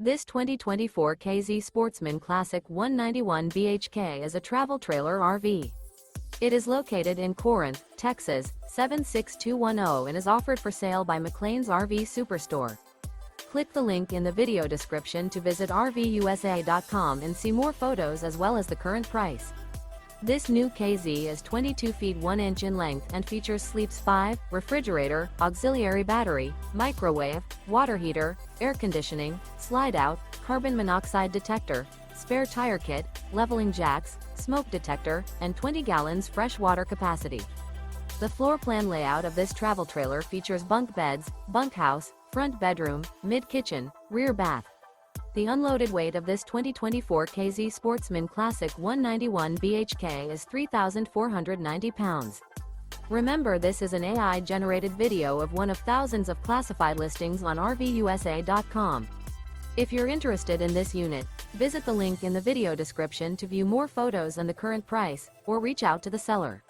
This 2024 K-Z Sportsmen Classic 191 BHK is a travel trailer RV. It is located in Corinth, Texas, 76210 and is offered for sale by McClain's RV Superstore. Click the link in the video description to visit RVUSA.com and see more photos as well as the current price. This new K-Z is 22 feet 1 inch in length and features sleeps 5, refrigerator, auxiliary battery, microwave, water heater, air conditioning, slide-out, carbon monoxide detector, spare tire kit, leveling jacks, smoke detector, and 20 gallons fresh water capacity. The floor plan layout of this travel trailer features bunk beds, bunkhouse, front bedroom, mid-kitchen, rear bath. The unloaded weight of this 2024 K-Z Sportsmen Classic 191 BHK is 3,490 pounds. Remember, this is an AI-generated video of one of thousands of classified listings on RVUSA.com. If you're interested in this unit, visit the link in the video description to view more photos and the current price, or reach out to the seller.